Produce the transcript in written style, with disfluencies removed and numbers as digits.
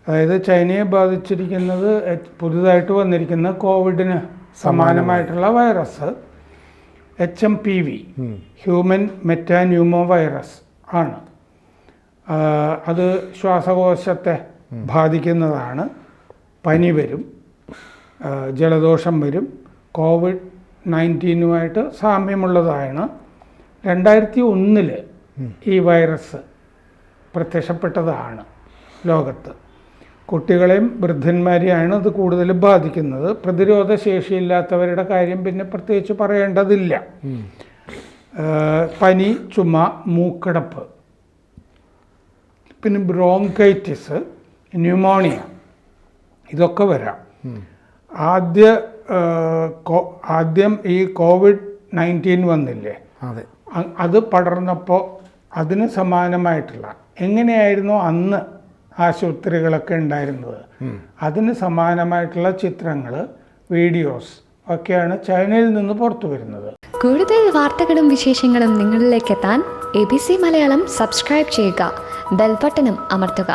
അതായത് ചൈനയെ ബാധിച്ചിരിക്കുന്നത് പുതുതായിട്ട് വന്നിരിക്കുന്ന കോവിഡിന് സമാനമായിട്ടുള്ള virus HMPV, human metapneumovirus ആണ്. അത് ശ്വാസകോശത്തെ ബാധിക്കുന്നതാണ്. പനി വരും, ജലദോഷം വരും. COVID-19 സാമ്യമുള്ളതാണ്. 2001 ഈ വൈറസ് പ്രത്യക്ഷപ്പെട്ടതാണ് ലോകത്ത്. കുട്ടികളെയും വൃദ്ധന്മാരെയാണ് ഇത് കൂടുതൽ ബാധിക്കുന്നത്. പ്രതിരോധ ശേഷിയില്ലാത്തവരുടെ കാര്യം പിന്നെ പ്രത്യേകിച്ച് പറയേണ്ടതില്ല. പനി, ചുമ, മൂക്കടപ്പ്, പിന്നെ ബ്രോങ്കൈറ്റിസ്, ന്യൂമോണിയ, ഇതൊക്കെ വരാം. ആദ്യം ഈ COVID-19 വന്നില്ലേ, അത് പടർന്നപ്പോൾ അതിന് സമാനമായിട്ടുള്ള എങ്ങനെയായിരുന്നു അന്ന് ആശുപത്രികളൊക്കെ ഉണ്ടായിരുന്നത്, അതിന് സമാനമായിട്ടുള്ള ചിത്രങ്ങൾ, വീഡിയോസ് ഒക്കെയാണ് ചൈനയിൽ നിന്ന് പുറത്തു വരുന്നത്. കൂടുതൽ വാർത്തകളും വിശേഷങ്ങളും നിങ്ങളിലേക്ക് എത്താൻ ABC മലയാളം സബ്സ്ക്രൈബ് ചെയ്യുക, ബെൽ ബട്ടണും അമർത്തുക.